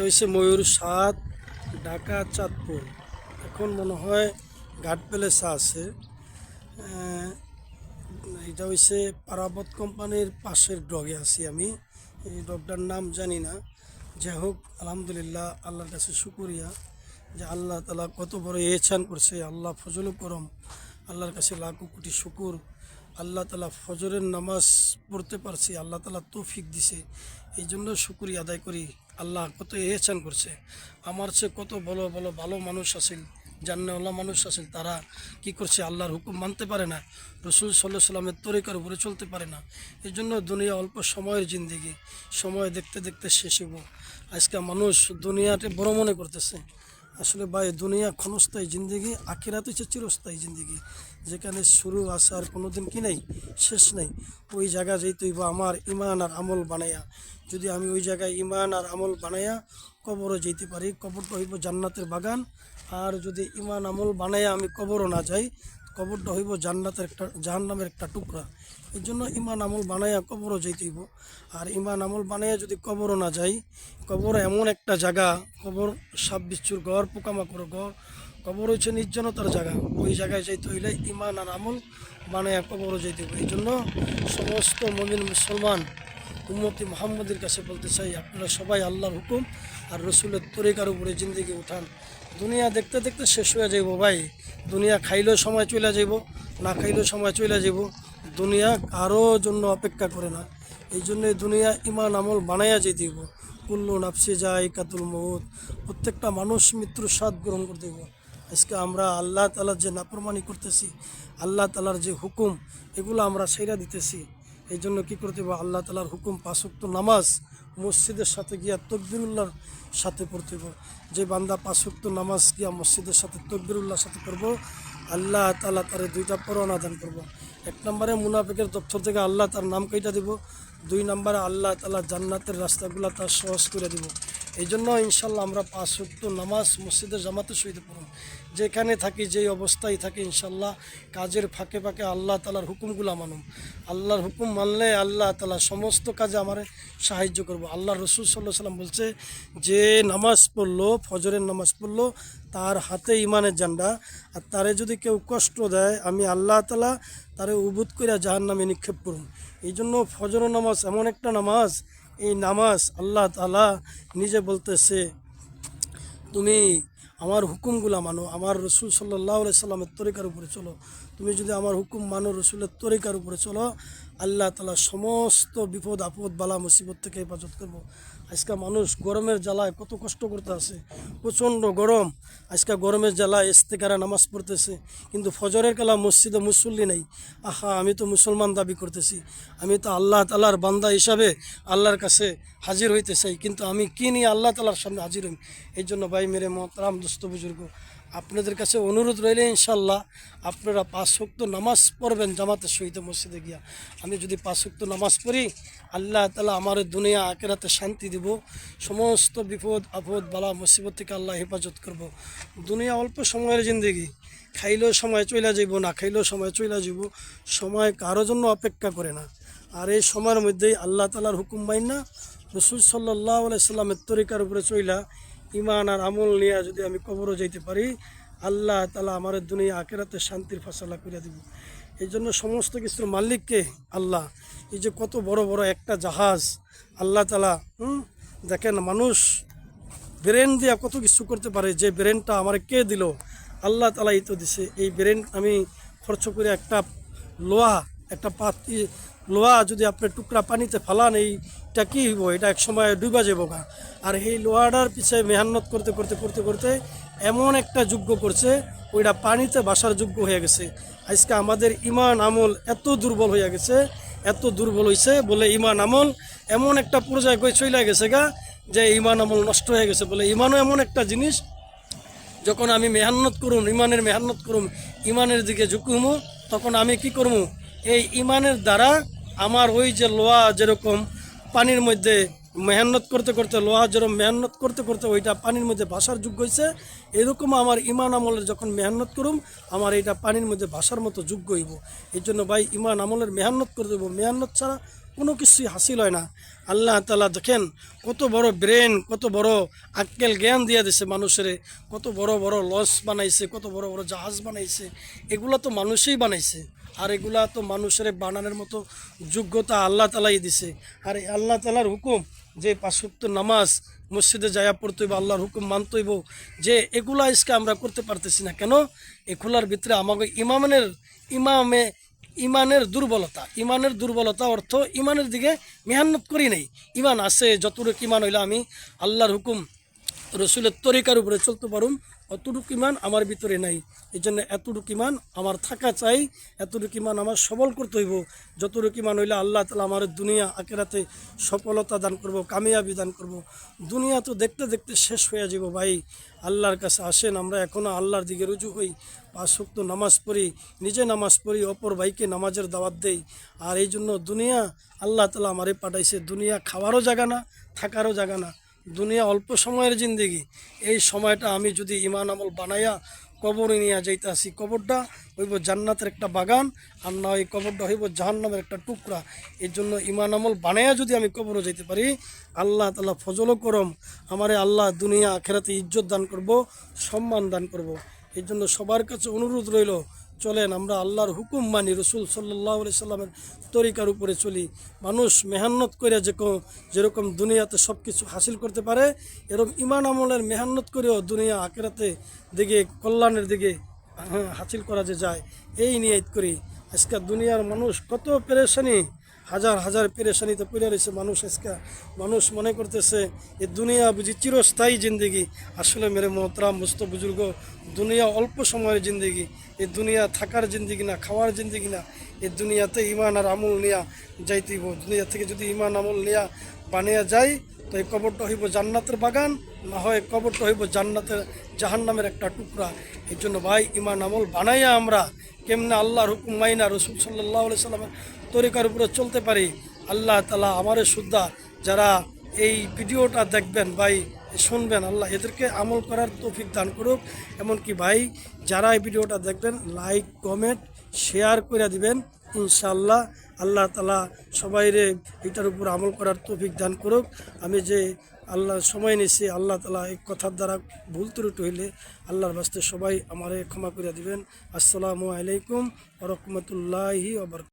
হয়েছে ময়ূর সাত, ঢাকা চাঁদপুর। এখন মনে হয় ঘাট প্যালেসে আছে। আহ, এটা হয়েছে পারাবত কোম্পানির পাশের ডগে আছি আমি। এই ডগটার নাম জানি না। যাই হোক, আলহামদুলিল্লাহ, আল্লাহর কাছে শুকরিয়া যে আল্লাহ তালা কত বড় এহসান করছে। আল্লাহ ফজল করম, আল্লাহর কাছে লাখো কোটি শুকুর। আল্লাহ তালা ফজরের নামাজ পড়তে পারছি, আল্লাহ তালা তৌফিক দিছে, এই জন্য শুকরিয়া আদায় করি। আল্লাহ কত এহসান করছে। আমার চেয়ে কত ভালো ভালো ভালো মানুষ আছেন, জান্নাওয়ালা মানুষ আছেন, তারা কি করছে? আল্লাহর হুকুম মানতে পারে না, রসুল সাল্লাহ সাল্লামের তরিকার উপরে চলতে পারে না। এই জন্য দুনিয়া অল্প সময়ের জিন্দিগি, সময় দেখতে দেখতে শেষ হইব। আজকে মানুষ দুনিয়াতে বড় মনে করতেছে। আসলে ভাই, দুনিয়া ক্ষণস্থায়ী জিন্দিগি, আখিরাত হচ্ছে চিরস্থায়ী জিন্দিগি, যেখানে শুরু আসার কোনো দিন কি নাই, শেষ নাই। ওই জায়গা যেতেই বা আমার ইমান আর আমল বানাইয়া, যদি আমি ওই জায়গায় ইমান আর আমল বানাইয়া কবরও যেতে পারি, কবরটা হইব জান্নাতের বাগান। আর যদি ইমান আমল বানাইয়া আমি কবরও না যাই, কবরটা হইব জান্নাতের একটা, জাহান্নামের একটা টুকরা। এই জন্য ইমান আমল বানাইয়া কবরও যেতেইব। আর ইমান আমল বানাইয়া যদি কবরও না যাই, কবর এমন একটা জায়গা, কবর সাপ বিচ্ছুর ঘর, পোকামাকড় ঘর, কবর হচ্ছে নির্জনতার জায়গা। ওই জায়গায় যাইতে হইলে ইমান আর আমল বানাইয়া কবরও যেতে হবে। এই জন্য সমস্ত মুমিন মুসলমান উম্মতি মুহাম্মদের কাছে বলতে চাই, আপনারা সবাই আল্লাহর হুকুম আর রসুলের তরিকার উপরে জিন্দিগি উঠান। দুনিয়া দেখতে দেখতে শেষ হয়ে যাইব ভাই। দুনিয়া খাইলেও সময় চলে যাইব, না খাইলেও সময় চলে যাইব। দুনিয়া কারো জন্য অপেক্ষা করে না। এই জন্যই দুনিয়া ইমান আমল বানাইয়া যেতে দিব। কুল্লু নাফসি যায় কাতুল মৌত, প্রত্যেকটা মানুষ মৃত্যুর স্বাদ গ্রহণ করতে দিব। আজকে আমরা আল্লাহ তালার যে নাফরমানি করতেছি, আল্লাহ তালার যে হুকুম, এগুলো আমরা ছেড়ে দিতেছি। এই জন্য কী করতে হবে? আল্লাহ তালার হুকুম, 5 ওয়াক্ত নামাজ মসজিদের সাথে গিয়া তকবিরুল্লাহর সাথে পড়তে হবে। যে বান্দা 5 ওয়াক্ত নামাজ গিয়া মসজিদের সাথে তকবিরুল্লাহর সাথে পড়বো, আল্লাহ তালা তারে 2টা পরোয়ানা দান করবো। 1 নম্বরে মুনাফিকের দপ্তর থেকে আল্লাহ তার নাম কেটে দিব। 2 নম্বরে আল্লাহ তালা জান্নাতের রাস্তাগুলো তার সহজ করে দিব। এই জন্য ইনশাল্লাহ আমরা 5 ওয়াক্ত নামাজ মসজিদের জামাতে সহিত পড়ব। যেখানে থাকি, যেই অবস্থায় থাকি, ইনশাল্লাহ কাজের ফাঁকে ফাঁকে আল্লাহ তালার হুকুমগুলো মানুম। আল্লাহর হুকুম মানলে আল্লাহ তালা সমস্ত কাজে আমার সাহায্য করব। আল্লাহ রসুল সাল্লাহ সাল্লাম বলছে, যে নামাজ পড়লো, ফজরের নামাজ পড়লো, তার হাতে ইমানের ঝান্ডা, আর তারে যদি কেউ কষ্ট দেয়, আমি আল্লাহ তালা তারে উবুদ করে জাহান্নামে নিক্ষেপ করুন। এই জন্য ফজরের নামাজ এমন একটা নামাজ, এই নামাজ আল্লাহ তালা নিজে বলতেছে, তুমি আমার হুকুমগুলা মানো, আমার রসুল সাল্লাহ সাল্লামের তরিকার উপরে চলো। তুমি যদি আমার হুকুম মানো, রসুলের তরিকার উপরে চলো, আল্লাহ তালা সমস্ত বিপদ আপদ বালা মুসিবত থেকে হেফাজত করবো। আজকে মানুষ গরমের জ্বালায় কত কষ্ট করতে আছে, প্রচণ্ড গরম। আজকে গরমের জ্বালায় ইস্তেকারা নামাজ পড়তেছে, কিন্তু ফজরের কালা মসজিদে মুসল্লি নেই। আহা, আমি তো মুসলমান দাবি করতেছি, আমি তো আল্লাহ তালার বান্দা হিসাবে আল্লাহর কাছে হাজির হইতে চাই, কিন্তু আমি কি নিয়ে আল্লাহ তালার সামনে হাজির হই? এই জন্য ভাই মেরে মোহতারাম দোস্ত বুজুর্গ, আপনাদের কাছে অনুরোধ রইলে ইনশাল্লাহ আপনারা 5 ওয়াক্ত নামাজ পড়বেন জামাতের সহিত মসজিদে গিয়া। আমি যদি 5 ওয়াক্ত নামাজ পড়ি, আল্লাহ তালা আমার দুনিয়া আখিরাতে শান্তি দিব। সমস্ত বিপদ আপদ বালা মুসিবত থেকে আল্লাহ হেফাজত করব। দুনিয়া অল্প সময়ের জিন্দেগি, খাইলেও সময় চলে যাব, না খাইলেও সময় চলে যাব। সময় কারোর জন্য অপেক্ষা করে না। আর এই সময়ের মধ্যেই আল্লাহ তালার হুকুম মাইনা, রসুল সাল্লাহ সাল্লামের তরিকার উপরে চইলা, ইমান আর আমল নিয়ে যদি আমি কবরও যাইতে পারি, আল্লাহ তালা আমার দুনিয়া আখিরাতে শান্তির ফয়সালা করে দিব। এই জন্য সমস্ত কিছুর মালিককে আল্লাহ। এই যে কত বড় বড় একটা জাহাজ আল্লাহ তালা, দেখেন মানুষ ব্রেন দিয়া কত কিছু করতে পারে। যে ব্রেনটা আমার কে দিল? আল্লাহ তালাই তো দিছে। এই ব্রেন আমি খরচ করে একটা লোহা, একটা লোহা যদি আপনি টুকরা পানিতে ফালান, এইটা কী হইব? এটা এক সময় ডুবা যাব গা। আর এই লোহাটার পিছিয়ে মেহনত করতে করতে করতে করতে এমন একটা যোগ্য করছে, ওইটা পানিতে বাসার যোগ্য হয়ে গেছে। আজকে আমাদের ইমান আমল এত দুর্বল হয়ে গেছে, এত দুর্বল হয়েছে বলে ইমান আমল এমন একটা পর্যায়ে গিয়ে চলে গেছে গা, যে ইমান আমল নষ্ট হয়ে গেছে। বলে ইমানও এমন একটা জিনিস, যখন আমি মেহনত করুম, ইমানের মেহনত করুম, ইমানের দিকে ঝুঁকুমো, তখন আমি কি করবো? এই ইমানের দ্বারা আমার ওই যে লোহা যেরকম পানির মধ্যে মেহনত করতে করতে, লোহা যেরকম মেহনত করতে করতে ওইটা পানির মধ্যে ভাসার যোগ্য হয়েছে, এরকম আমার ইমান আমলের যখন মেহনত করুম, আমার এইটা পানির মধ্যে ভাসার মতো যোগ্য হইব। এই জন্য ভাই ইমান আমলের মেহনত করে দেবো। মেহনত ছাড়া কোনো কিছুই হাসিল হয় না। আল্লাহ তাআলা দেখেন কত বড় ব্রেন, কত বড় আক্কেল জ্ঞান দিয়ে দিছে মানুষের, কত বড় বড় লঞ্চ বানাইছে, কত বড় বড় জাহাজ বানাইছে। এগুলা তো মানুষই বানাইছে, আর এগুলা তো মানুষের বানানোর মতো যোগ্যতা আল্লাহ তালাই দিছে। আর এই আল্লাহ তালার হুকুম যে 5 ওয়াক্ত নামাজ মসজিদে যায়া পড়তে হইব, আল্লাহর হুকুম মানতে হইব, যে এগুলা আজকে আমরা করতে পারতেছি না কেন? এগুলার ভিতরে আমাকে ইমানের দুর্বলতা। ইমানের দুর্বলতা অর্থ ইমানের দিকে মেহনত করি নাই। ইমান আছে, যতটুকু ইমান হইলে আমি আল্লাহর হুকুম রসুলের তরিকার উপরে চলতে পারুম, অতটুকু ইমান আমার ভিতরে নাই। এই জন্য এতটুকু ইমান আমার থাকা চাই, এতটুকু ইমান আমার সবল করতে হইব। যতটুকু ইমান হইলে আল্লাহ তাআলা আমার দুনিয়া আখিরাতে সফলতা দান করব, কামিয়াবি দান করব। দুনিয়া তো দেখতে দেখতে শেষ হয়ে যাব ভাই। আল্লাহর কাছে আসেন, আমরা এখনও আল্লাহর দিকে রুজু হই, 5 ওয়াক্ত নামাজ পড়ি, নিজে নামাজ পড়ি, অপর ভাইকে নামাজের দাওয়াত দেই। আর এই জন্য দুনিয়া আল্লাহ তাআলা আমারে পাঠাইছে, দুনিয়া খাওয়ারও জায়গা না, থাকারও জায়গা না। দুনিয়া অল্প সময়ের জিন্দেগি। এই সময়টা আমি যদি ইমান আমল বানাইয়া কবরে নিয়ে যাইতে আসি, কবরটা হইব জান্নাতের একটা বাগান, আর না ওই কবরটা হইব জাহান্নামের একটা টুকরা। এই জন্য ইমান আমল বানাইয়া যদি আমি কবরে যাইতে পারি, আল্লাহ তাআলা ফজল করম আমারে, আল্লাহ দুনিয়া আখেরাতে ইজ্জত দান করব, সম্মান দান করব। এই জন্য সবার কাছে অনুরোধ রইল, চলেন আমরা আল্লাহর হুকুম মানি, রসুল সাল্লাল্লাহু আলাইহি সাল্লামের তরিকার উপরে চলি। মানুষ মেহনত করে যেরকম দুনিয়াতে সব কিছু হাসিল করতে পারে, এরকম ইমান আমলের মেহনত করেও দুনিয়া আখিরাতে দিকে কল্যাণের দিকে হাসিল করা যে যায়, এই নিয়ত করি। আজকে দুনিয়ার মানুষ কত পেরেশানি, হাজার হাজার পেরেশানিতে পড়ে রয়েছে মানুষ। আজকে মানুষ মনে করতেছে এই দুনিয়া বুঝি চিরস্থায়ী জিন্দেগি। আসলে মেরে মোহতরাম মুস্ত বুজুর্গ, দুনিয়া অল্প সময়ের জিন্দেগি। এই দুনিয়া থাকার জিন্দেগি না, খাওয়ার জিন্দেগি না। এই দুনিয়াতে ইমান আর আমল নিয়া যাইতেইব। দুনিয়া থেকে যদি ইমান আমল নিয়া বানিয়া যায়, তো এই কবরটা হইব জান্নাতের বাগান, না হয় কবরটা হইব জাহান্নামের একটা টুকরা। এই জন্য ভাই ইমান আমল বানাইয়া আমরা কেমনে আল্লাহর হুকুম মাইনা রসুল সাল্লাল্লাহু আলাইহি সাল্লামের তরিকার উপরে চলতে পারি, আল্লাহ তাআলা আমারে সুদ্ধা যারা এই ভিডিওটা দেখবেন ভাই, শুনবেন, আল্লাহ এদেরকে আমল করার তৌফিক দান করুক। এমনকি ভাই যারা এই ভিডিওটা দেখবেন, লাইক কমেন্ট শেয়ার করে দিবেন, ইনশাআল্লাহ আল্লাহ তাআলা সবাইরে এটার উপর আমল করার তৌফিক দান করুক। আমি যে আল্লাহ সময় নিয়েছি, আল্লাহ তাআলা এই কথার দ্বারা ভুল ত্রুটি হইলে আল্লাহর বাস্তে সবাই আমারে ক্ষমা করে দিবেন। আসসালামু আলাইকুম ওয়া রাহমাতুল্লাহি ওয়া বারাকাতুহু।